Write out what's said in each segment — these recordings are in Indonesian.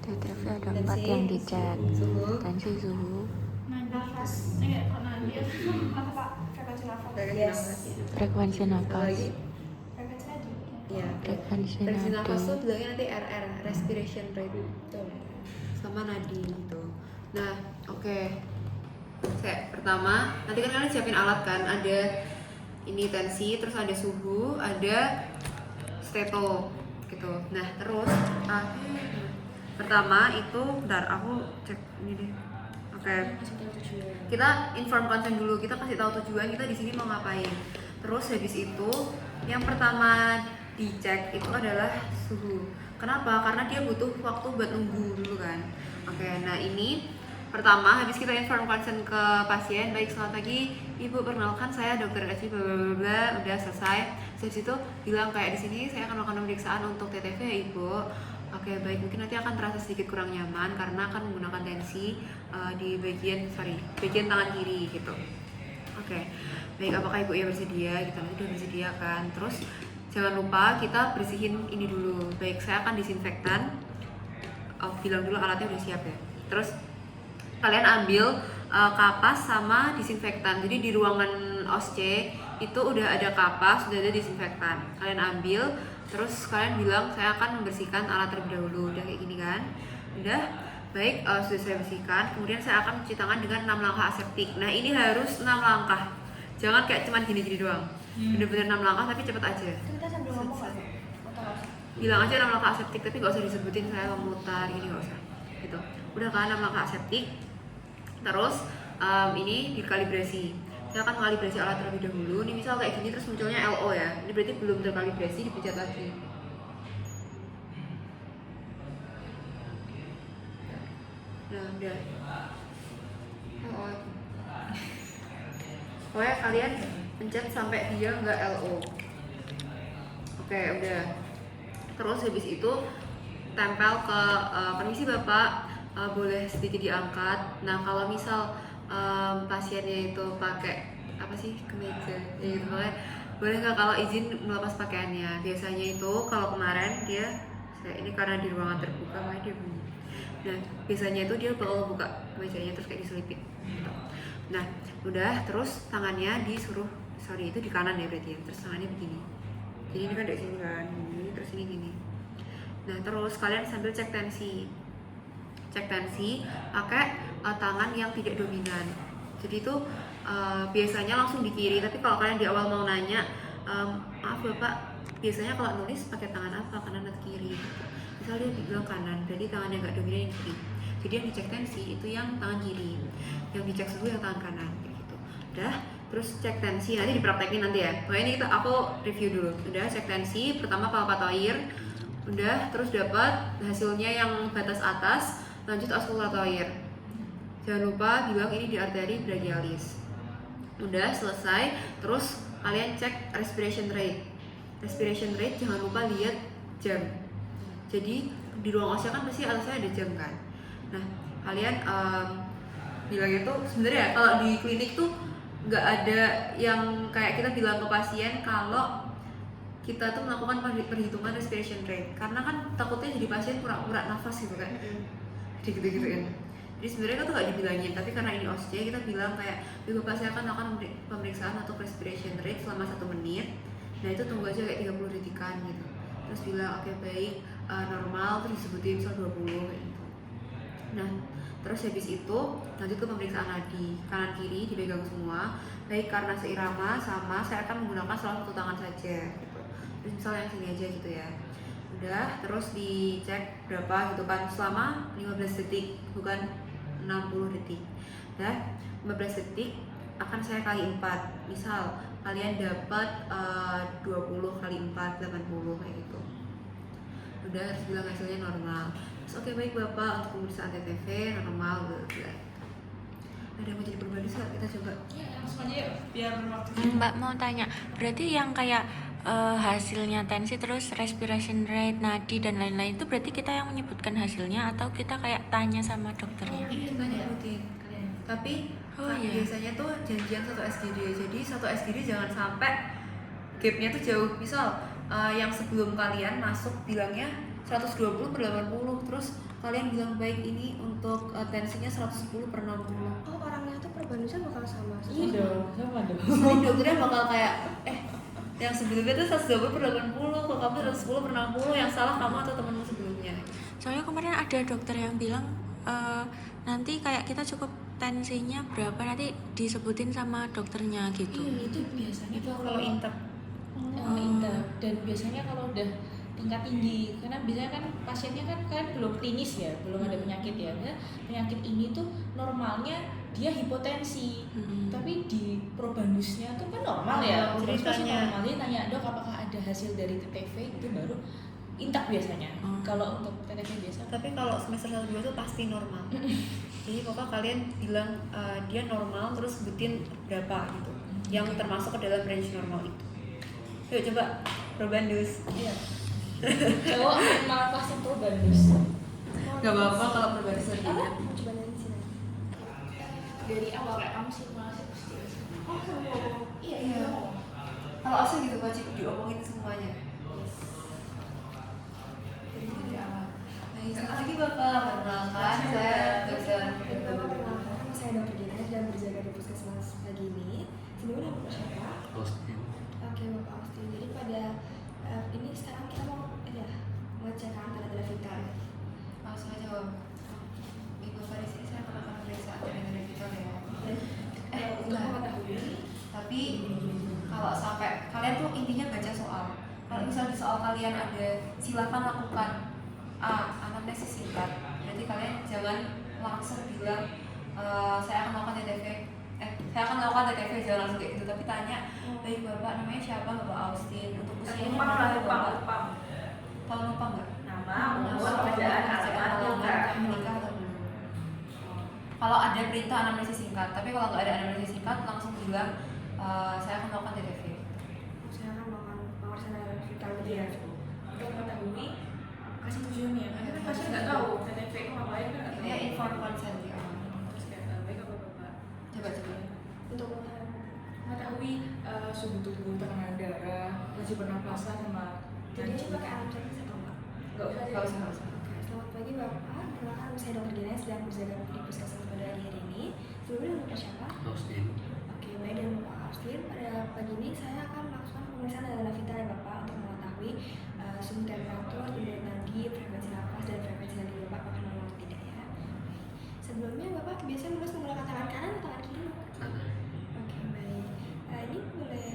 TTV ada Tensi, 4 yang dicek. suhu, Tensi, suhu, nafas, frekuensi nafas. yes. frekuensi Satu napas. lagi, Frekuensi nadi. ya. Frekuensi Frekuensi nadi. nafas tuh bilangnya nanti RR, respiration rate, sama nadi gitu. Nah, oke. Pertama, nanti kan kalian siapin alat kan, ada ini tensi, terus ada suhu, ada steto gitu. Nah, terus pertama itu, bentar aku cek ini deh. Oke. Kita inform consent dulu, kita kasih tahu tujuan kita di sini mau ngapain. Terus habis itu yang pertama dicek itu adalah suhu. Kenapa? Karena dia butuh waktu buat nunggu dulu kan. Oke, nah ini pertama habis kita inform consent ke pasien, baik selamat pagi Ibu, perkenalkan saya Dokter Eci bla bla bla, udah selesai. Habis itu bilang kayak di sini saya akan melakukan pemeriksaan untuk TTV ya Ibu. Oke, baik, mungkin nanti akan terasa sedikit kurang nyaman karena akan menggunakan tensi di bagian tangan kiri gitu. Oke, baik, apakah Ibu ya bersedia? Kita nanti udah bersedia kan. Terus jangan lupa kita bersihin ini dulu. Baik, saya akan disinfektan. Bilang dulu alatnya udah siap ya. Terus kalian ambil kapas sama disinfektan. Jadi di ruangan OSC itu udah ada kapas, sudah ada disinfektan. Kalian ambil, terus kalian bilang saya akan membersihkan alat terlebih dahulu. Udah kayak gini kan? Udah. Baik, sudah saya bersihkan. Kemudian saya akan mencuci tangan dengan 6 langkah aseptik. Nah, ini harus 6 langkah. Jangan kayak cuman gini-gini doang. Bener-bener 6 langkah tapi cepet aja. Kita sambil ngomong kan? Bilang aja 6 langkah aseptik tapi gak usah disebutin saya memutar gini, gak usah. Gitu. Udah kan 6 langkah aseptik. Terus ini dikalibrasi. Saya akan mengalibrasi alat terlebih dahulu. Ini misal kayak gini terus munculnya LO ya. Ini berarti belum terkalibrasi, dipencet lagi. Nah, udah. LO. Pokoknya kalian pencet sampai dia nggak LO. Oke, udah. Terus habis itu tempel ke permisi Bapak, boleh sedikit diangkat. Nah, kalau misal pasiennya itu pakai apa sih, kemeja ya gitu, boleh nggak kalau izin melepas pakaiannya. Biasanya itu kalau kemarin dia, ini karena di ruangan terbuka makanya dia bunyi. Nah, biasanya itu dia bakal buka kemejanya terus kayak diselipin gitu. Nah, udah, terus tangannya disuruh, itu di kanan ya berarti ya, terus tangannya begini. Jadi ini kan dari sini kan, ini terus ini gini. Nah, terus kalian sambil cek tensi pakai tangan yang tidak dominan. Jadi itu biasanya langsung di kiri, tapi kalau kalian di awal mau nanya, maaf Bapak, biasanya kalau nulis pakai tangan apa, kanan atau kiri gitu. Misalnya dia bilang kanan, jadi tangan yang nggak dominan yang kiri. Jadi yang dicek tensi itu yang tangan kiri, yang dicek suhu yang tangan kanan gitu. Udah, terus cek tensi nanti dipraktekin nanti ya. Pokoknya ini aku review dulu. Udah, cek tensi pertama palpatoir. Udah, terus dapat hasilnya yang batas atas, lanjut auskultatoir. Jangan lupa bilang ini di arteri brachialis. Udah selesai, terus kalian cek respiration rate. Respiration rate jangan lupa lihat jam. Jadi di ruang OSCE kan pasti atasnya ada jam kan. Nah, kalian bilang itu sebenarnya kalau di klinik tuh nggak ada yang kayak kita bilang ke pasien kalau kita tuh melakukan perhitungan respiration rate, karena kan takutnya jadi pasien pura-pura nafas gitu kan. Jadi gitu-gituin. Jadi sebenarnya kan tuh nggak dibilangin, tapi karena ini OSCE kita bilang kayak, Bapak saya akan melakukan pemeriksaan atau respiration rate selama 1 menit. Nah, itu tunggu aja kayak 30 detikan gitu. Terus bilang oke, baik, normal, terus disebutin misal 20 kayak gitu. Nah, terus habis itu lanjut ke pemeriksaan nadi, kanan kiri dipegang semua. Baik, karena seirama sama, saya akan menggunakan salah satu tangan saja gitu. Terus misalnya yang sini aja gitu ya. Udah, terus dicek berapa gitu kan, selama 15 detik, bukan 60 detik. Udah, 15 detik akan saya kali 4. Misal kalian dapat 20 kali 4, 80 kayak gitu. Udah, harus bilang hasilnya normal. Terus oke, baik Bapak, untuk pemeriksaan TTV normal gitu. Ada yang mau jadi berbanding nggak? Kita coba. Ya, langsung aja yuk, biar waktu. Mbak mau tanya, berarti yang kayak hasilnya tensi terus respiration rate, nadi dan lain-lain itu berarti kita yang menyebutkan hasilnya atau kita kayak tanya sama dokternya? Iya, tanya rutin. Tapi iya. biasanya tuh janjian 1 SGD. Jadi 1 SGD jangan sampai gapnya tuh jauh. Misal yang sebelum kalian masuk bilangnya 120 per 80, terus kalian bilang baik ini untuk tensinya 110 per 60. Oh, orangnya tuh perbanusan bakal sama. Iya dong, sama dong. Jadi dokternya bakal kayak yang sebelumnya tuh 120 per 80, kalau kamu 110 per 60, yang salah kamu atau temenmu sebelumnya. Soalnya kemarin ada dokter yang bilang nanti kayak kita cukup tensinya berapa nanti disebutin sama dokternya gitu. Iya, itu biasanya Itu kalau intep. intip. Dan biasanya kalau udah tingkat tinggi, karena biasanya kan pasiennya kan belum klinis ya, belum ada penyakit ya. Nah, penyakit ini tuh normalnya dia hipotensi, tapi di probanusnya tuh kan normal ya. Jadi Probanus pasti tanya. normal. Jadi tanya dok apakah ada hasil dari TTV itu baru intak biasanya. Kalau untuk TTV biasa. Tapi kalau semester 1-2 tuh pasti normal. Jadi pokoknya kalian bilang dia normal, terus sebutin berapa gitu, yang termasuk ke dalam range normal itu. Yuk coba probandus. Iya. Cowok malah pasang probanus. Gak apa-apa kalau probandus lagi. Apa? Mau coba nyanyi sini. Dari awal kayak kamu sih masih pasti. Oh, kamu ngomong. Iya, Iya. iya. Kalau asli gitu wajib diomongin semuanya. Nah, lagi bakal perkenalkan saya dokter. Perkenalkan, nama saya Dr. Dina dan berjaga di puskesmas pagi ini. Sebelumnya nama siapa? Austin. Oke, Bapak Austin. Jadi pada ini sekarang kita mau mengecekkan tanda-tanda vital. Langsung aja Om. Ibu pada sini saya akan pemeriksaan tanda vital ya. Untuk mengetahui Tapi kalau sampai kalian tuh intinya baca soal. Kalau misalnya di soal kalian ada, silakan lakukan anamnesis singkat. Berarti kalian jangan langsung bilang saya akan melakukan TTV. Saya akan melakukan TTV, jangan langsung kayak gitu. Tapi tanya, baik bapak namanya siapa, Bapak Austin. Untuk usianya berapa bapak? Tahu lupa nggak? Nama, umur, pekerjaan, alamat, nikah. Menikah atau belum? Kalau ada perintah anamnesis singkat, tapi kalau nggak ada anamnesis singkat langsung bilang saya akan melakukan TTV. saya akan melakukan pemeriksaan tanda-tanda vital gitu ya. Untuk mengetahui kasih tujuannya. Karena kan pasien nggak tahu TTV itu ngapain kan nggak tahu. Ini inform consent ya. Terus kayak baik apa bapak? Coba. Untuk Mengetahui suhu tubuh, tekanan darah, laju pernapasan sama jadi coba alam cek atau enggak? nggak usah Nggak usah, nggak usah. Selamat pagi Bapak, perkenalkan saya Dr. Dina sedang berjaga di puskesmas pada hari ini. Sebelumnya Bapak siapa? Austin. Oke, baik dan Bapak Austin. Pada pagi ini saya akan melakukan pemeriksaan tanda vital ya Bapak untuk mengetahui suhu temperatur, denyut nadi, frekuensi nafas dan frekuensi nadi Bapak apakah normal atau tidak ya. Sebelumnya Bapak biasanya menulis menggunakan tangan kanan atau tangan kiri? Kanan. Oke, baik. Ini boleh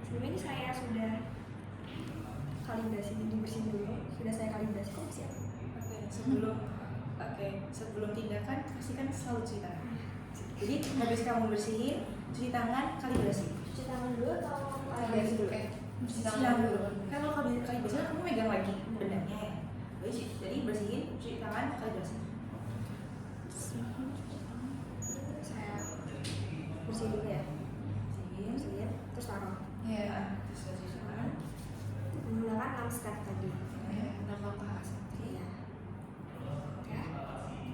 sebelumnya ini saya sudah kalibrasi, dibersihin dulu. Sudah saya kalibrasi kok siap. Sebelum tindakan pasti kan selalu cuci tangan. Jadi habis kamu bersihin, cuci tangan, kalibrasi. Cuci tangan dulu atau Kalibrasi dulu. Cuci Cuci tangan dulu. Kan kalau kalibrasi kan kamu megang lagi bendanya ya. Jadi bersihin, cuci tangan, kalibrasi. saya bersihin dulu ya. Bersihin, terus taruh. Iya. Terus cuci tangan. Menggunakan 6 step tadi. Nama bahasa. Iya. Ya.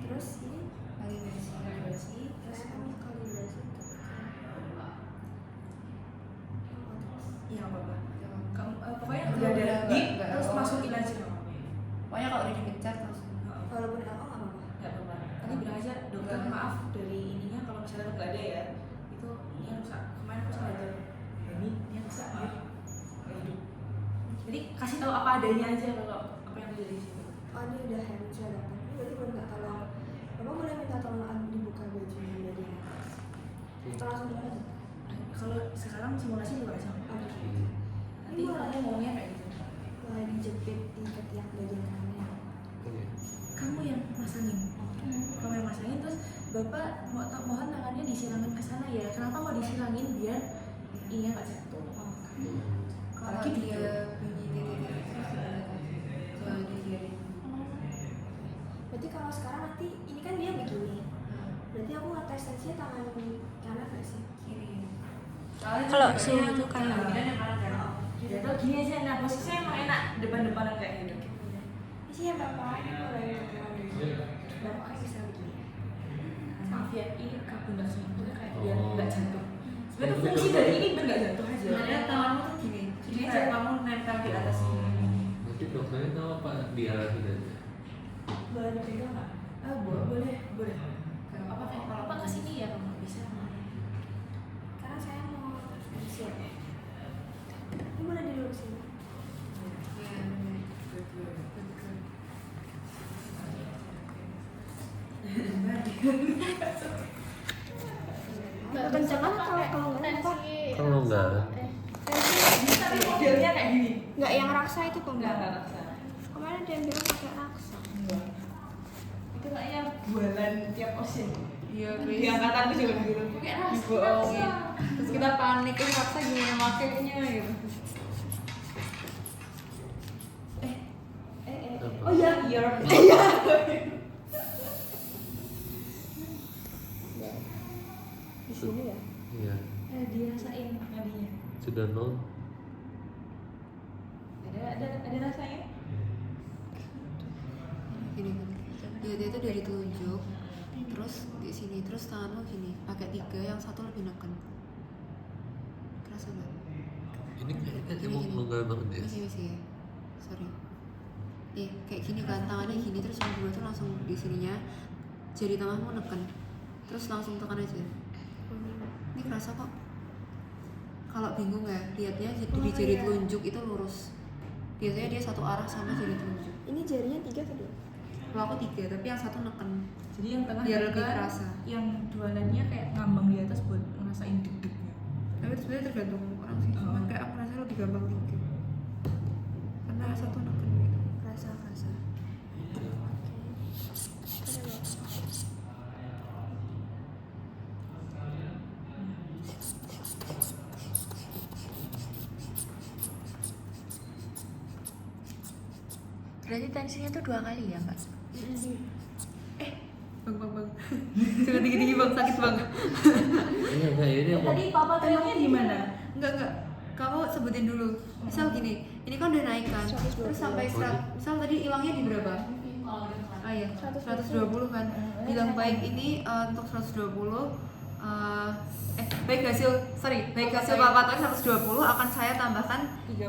Terus ini Kalibrasi. terus kamu kalibrasi. Iya nggak apa-apa. Kamu pokoknya Udah udah ada ada, di nggak terus apa-apa. masukin aja nggak apa-apa. Pokoknya kalau udah dipencet langsung. Walaupun alkohol nggak apa-apa. Nggak apa-apa. Tadi bilang aja dokter Nggak. maaf dari ininya kalau misalnya nggak ada ya itu ini yang rusak. Kemarin aku salah aja. Ini rusak ya. Kayak hidup. Jadi kasih tahu apa adanya aja kalau apa yang terjadi di situ. Oh ini udah hand sudah datang. Ini berarti boleh minta tolong. Bapak boleh minta tolong dibuka bajunya dari atas. Atau langsung buka aja. Kalau sekarang simulasi bukan aja. Oke. Nanti kamu ngomongnya kayak gitu. Boleh dijepit di ketiak bagian kanannya. Iya. Kamu yang masangin. Kamu yang masangin terus bapak mohon tangannya disirangin ke sana ya. Kenapa mau disirangin biar ininya nggak jatuh. Kalau Apalagi dia bunyi titik-titik terus gimana kan? Jangan dibiarin. Berarti kalau sekarang nanti ini kan dia begini. Berarti aku ngetes tensinya tangan kanan nggak sih? Kiri. Kalau suhu itu kanan. Bilang yang kanan kan? Jatuh gini aja. Nah posisinya emang enak depan-depanan kayak gitu. Ini sih ya bapak, ini boleh minta tolong dulu. Bapak kan bisa begini. Maaf ya, ini kabinasnya itu kayak biar nggak jatuh. Sebenarnya fungsi dari ini biar nggak jatuh aja. Sebenarnya tanganmu tuh gini. Jadi Kayak- kayak kamu nempel di atas ini. Nanti dokternya tahu apa diarahin aja? Boleh dipegang nggak? Boleh. Apa kesini ya kalau nggak bisa? Karena saya mau transfusi. Ini boleh duduk sini. Kencangan atau kalau nggak apa? Kalau enggak, Modelnya kayak gini. Nggak yang raksa itu kok Enggak nggak? rasa. Kemarin ada yang bilang pakai raksa. Itu kayaknya bualan tiap osin. Iya, Di angkatan tuh juga gitu. Kayak rasa. dibohongin. Terus kita panik, raksa gimana makainya gitu. Oh iya. Di sini ya. iya Dirasain tadinya. sudah nol. Ada rasanya? Gini kan, dia tuh dari telunjuk, terus di sini, terus tangan lo gini, pakai 3, yang satu lebih neken. Kerasa nggak? Ini kayaknya Gini, emang gini. longgar banget ya. Masih ya, sorry. Kayak gini kan, tangannya gini, terus yang kedua tuh langsung di sininya, jari tengahmu neken, terus langsung tekan aja. Ini kerasa kok. Kalau bingung ya, lihatnya di jari telunjuk itu lurus. Biasanya dia satu arah sama jari telunjuk. Ini jarinya 3 atau 2? Kalau aku 3, tapi yang satu neken. Jadi yang tengah Biar lebih tekan, kerasa. yang jualannya kayak ngambang di atas buat ngerasain deg-degnya. Tapi itu sebenarnya tergantung orang sih. Cuman kayak aku rasa lebih gampang 3. Karena satu neken gitu. Rasa. Berarti tensinya tuh 2 kali ya mbak? Bang. Jangan tinggi-tinggi bang, sakit bang. Iya enggak ini apa? Tadi papa tayangnya di mana? Enggak. Kamu sebutin dulu. Misal gini, ini kan udah naik kan. 120. Terus sampai misal tadi hilangnya di berapa? Ah iya, 120 kan. Bilang baik ini untuk 120 baik hasil papatoy 120 akan saya tambahkan 30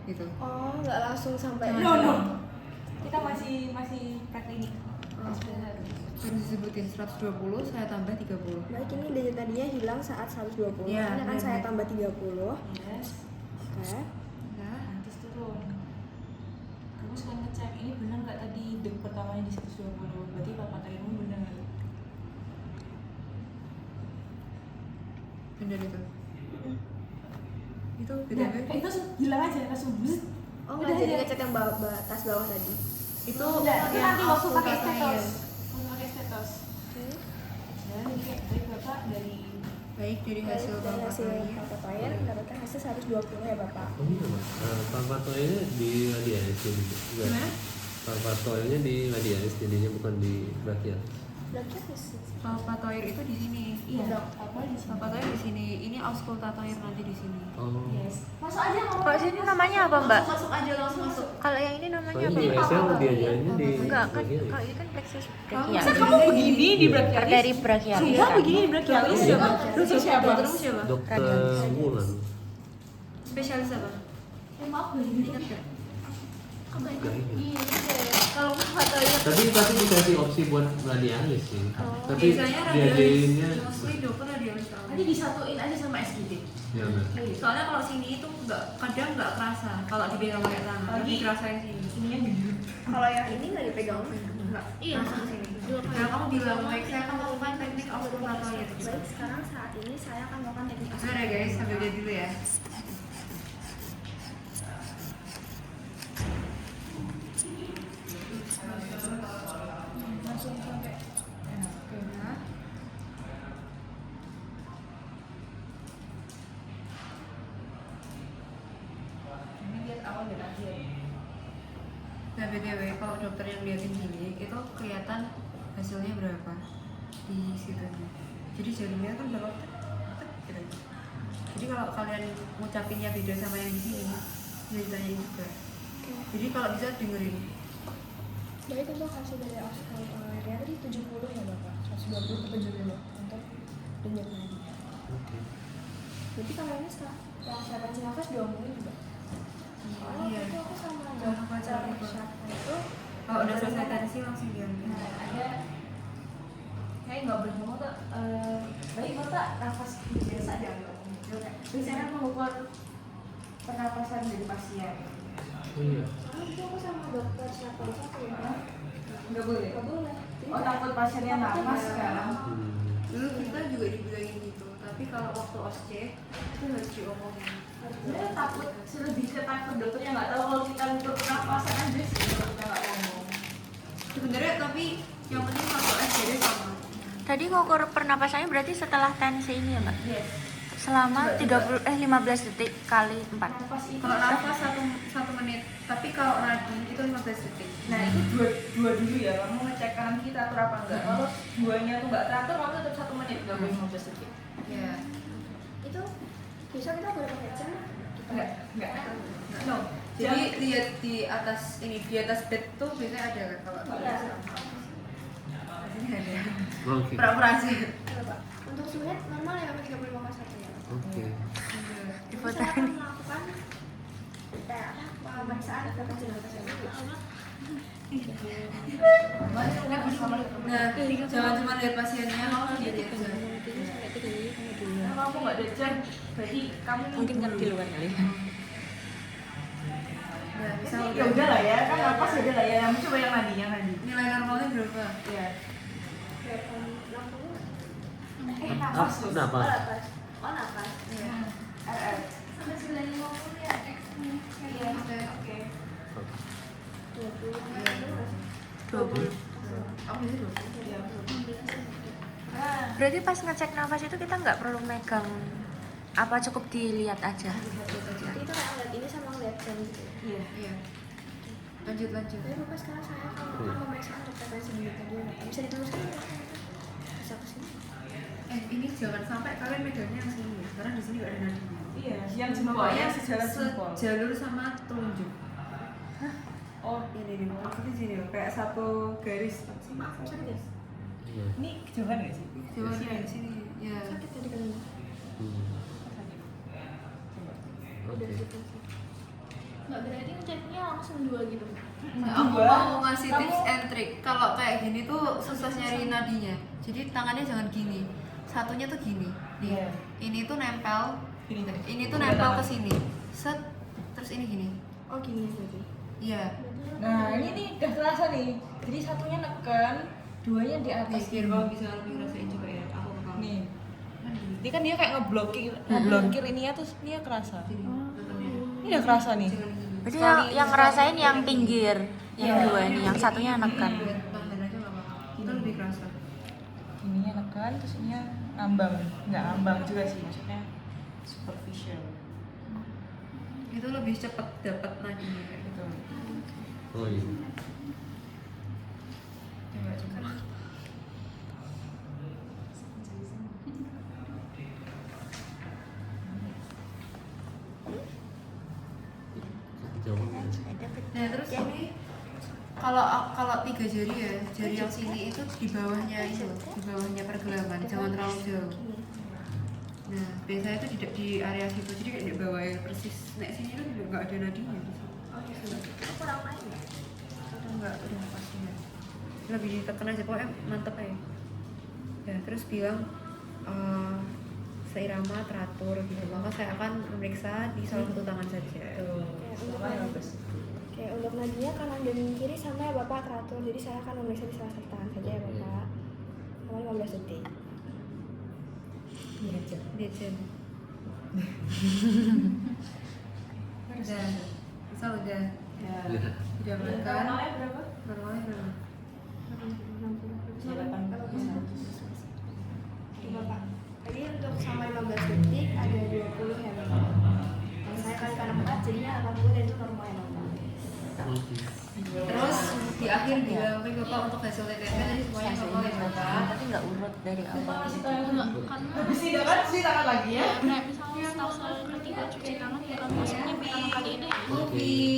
gitu. Oh, nggak langsung sampai. No. Kita masih praklinik. Harus disebutin 120 saya tambah 30. Baik, ini dari tadinya hilang saat 120. Iya, Ini akan benar. saya tambah 30. Yes. Oke. Nah, Terus turun. Kamu sekarang ngecek ini benar nggak tadi deg pertamanya di 120? Berarti papa tayangmu benar. bener itu. Itu Nah, BTW itu hilang aja langsung bus. Oh, nggak jadi ngecek yang tas bawah tadi. itu Nanti yang waktu aku pakai katain. stetos. Pakai stetos. Oke. Dan ini baik bapak dari Baik dari hasil Dari hasil papatoy. papatoy mendapatkan hasil 120 ya Bapak. Oh iya mas, papatoynya di radialis jadi Gimana? papatoynya di radialis jadinya bukan di brachial. Berarti hasil. Papatoir itu di sini. iya apa di sini? Papatoir di sini. Ini auscultatoir nanti di sini. Oh. Yes. Masuk aja kamu. Kalau sini namanya apa mbak? Masuk aja langsung masuk. Kalau yang ini namanya Soalnya apa? di BSL diajarinnya di Enggak kan, brachialis. kalau ini kan plexus Masa brachialis. kamu begini di brachialis? Dari brachialis. Sumpah begini di brachialis siapa? Dokter siapa? Doktermu siapa? Dokter Wulan. Spesialis apa? Maaf begini. Ingat gak? Enggak ingat. Kalau papatoir Tapi pasti dikasih opsi buat radialis sih. Tapi biasanya diajarinnya mostly dokter radialis. Nanti disatuin aja sama SGD. ya enggak. Soalnya kalau sini itu kadang nggak kerasa kalau dipegang pakai tangan. Tapi kerasa yang sini. Ininya gede. Kalau yang ini nggak dipegang. Enggak. Iya, langsung sini. Nah, kamu bilang baik saya akan melakukan teknik auscultatoir. Baik, sekarang saat ini saya akan melakukan teknik Sebentar ya guys, sambil lihat dulu ya. Langsung sampai. Nah, Ini lihat awal dan akhir. nah BTW kalau dokter yang liatin gini itu kelihatan hasilnya berapa di situ. Jadi jarinya kan baru gitu. Jadi kalau kalian ngucapinnya beda sama yang di sini, bisa ditanyain juga. Jadi kalau bisa dengerin. Baik, untuk hasil dari auscultatornya tadi 70 ya Bapak. 120 ke 70 untuk denyut nadi. Oke. Jadi kalau ini setelah frekuensi nafas diomongin juga. Soalnya Iya. itu aku sama Jangan lupa Cara persiapan itu Kalau udah selesai tensi langsung diambil. ada kayak nggak boleh ngomong tuh baik mata nafas biasa aja biasanya mengukur pernapasan dari pasien. Oh iya. itu aku sama dokter siapa satu ya. Nggak boleh. Nggak boleh. Oh takut pasiennya nafas sekarang. Dulu kita juga dibilangin gitu, tapi kalau waktu OSC itu harus diomongin. Sebenarnya takut lebih ke takut dokternya nggak tahu kalau kita ngukur pernapasan aja sih kalau kita nggak ngomong. Sebenarnya tapi yang penting waktu SGD sama. Tadi ngukur pernapasannya berarti setelah tensi ini ya Mbak? Yes. Selama 15 detik kali 4. Nafas itu. Kalau nafas 1 menit, tapi kalau nadi itu 15 detik. Nah itu dua dulu ya, kamu ngecek kanan kita atur apa enggak. Kalau duanya tuh nggak teratur, kamu tetap 1 menit, nggak boleh 15 detik. Ya. Itu bisa kita boleh pakai jam? Enggak. No. Jadi lihat di atas bed tuh biasanya ada kan kalau Iya. ini ada. Oke. Pura-pura aja. Coba. Untuk sulit normal ya 35,1 ya. Oke. Di foto Saya akan ini. melakukan pemeriksaan frekuensi nafas yang bagus. Nah, jangan cuma lihat pasiennya, kamu harus lihat aja. Kalau kamu nggak ada jam, berarti kamu Mungkin kan di luar kali. Nah, misal ya udah lah ya, kan nafas ya udah lah ya. Kamu coba yang nadi. nilai normalnya berapa? Iya. 60. Nafas tuh. Nafas. Nafas. Oh nafas. Iya. RR. Sampai 950 ya X. Iya. Oke. 20. 20. Aku bisa 20. Iya. Berarti pas ngecek nafas itu kita nggak perlu megang, apa cukup dilihat aja? Jadi itu kayak ngeliat ini sama ngeliat jam gitu. Iya. Iya. Lanjut. Tapi Bapak sekarang saya akan melakukan pemeriksaan untuk frekuensi denyut tadi ya Bapak. Bisa dituliskan ya Bapak? Bisa ke sini. Ini jangan sampai kalian megangnya yang sini ya, karena di sini nggak ada nadinya. Iya. Yang jempolnya sejalan jempol. Jalur sama telunjuk. Oh, Ini maksudnya sini loh, kayak satu garis. Maaf, sorry guys. Iya. ini kejauhan nggak sih? Coba di sini. Ya. Sakit tadi kan. Udah Oke. gitu. Nggak berarti ngeceknya langsung 2 gitu. Aku mau ngasih tips and trick. Kalau kayak gini tuh susah nyari nadinya. Jadi tangannya jangan gini. Satunya tuh gini. Nih. Iya. Ini tuh nempel. Gini. Ini tuh nempel ke sini. Set. Terus ini gini. Oh gini berarti. Iya. Nah, ini nih udah terasa nih. Jadi satunya neken, duanya di atas. Biar kamu bisa lebih ngerasain coba ya. Aku ke kamu. Nih. Ini kan dia kayak ngeblokir ininya terus dia kerasa. Sini. Nontonnya. Ini udah kerasa nih. Jangan gini. Berarti yang ngerasain yang pinggir, yang Iya. dua ini, yang satunya nekan. Biar tahan aja nggak apa-apa. Kita lebih kerasa. Ininya neken, terus ininya ngambang. Nggak ngambang juga sih, maksudnya superficial. Itu lebih cepat dapat nadinya kayak gitu. Oh iya. Coba. Jauh. Nah terus ini kalau 3 jari ya, jari yang sini itu di bawahnya itu, di bawahnya pergelangan, jangan terlalu jauh. Nah biasanya itu di area situ, jadi kayak di bawah ya persis. Nek sini kan juga nggak ada nadinya di sini. Oh di sini. Itu kurang main ya? Udah pasti ya. Lebih ditekan aja, pokoknya mantep aja. Ya terus bilang seirama teratur gitu. Maka saya akan memeriksa di salah satu tangan saja. Oke, untuk nadinya kanan dan kiri sama ya Bapak teratur. Jadi saya akan memeriksa di salah satu tangan saja ya Bapak. Selama 15 detik. Dia Jen. Udah, misal udah. Ya. Iya. Udah makan. Normalnya berapa? Normalnya berapa? 60. Bapak. Tadi untuk sama 15 detik ada 20 ya Bapak. Yang saya kalikan 4 jadinya 80 dan itu normal ya Bapak. Oke. Terus di akhir bilang, Bapak untuk hasil TTP tadi semuanya normal ya Bapak. Tapi nggak urut dari awal. Habis ini kan cuci tangan lagi ya. Kayak misalnya tahu soal ketiga cuci tangan bukan maksudnya pertama kali ini Kopi.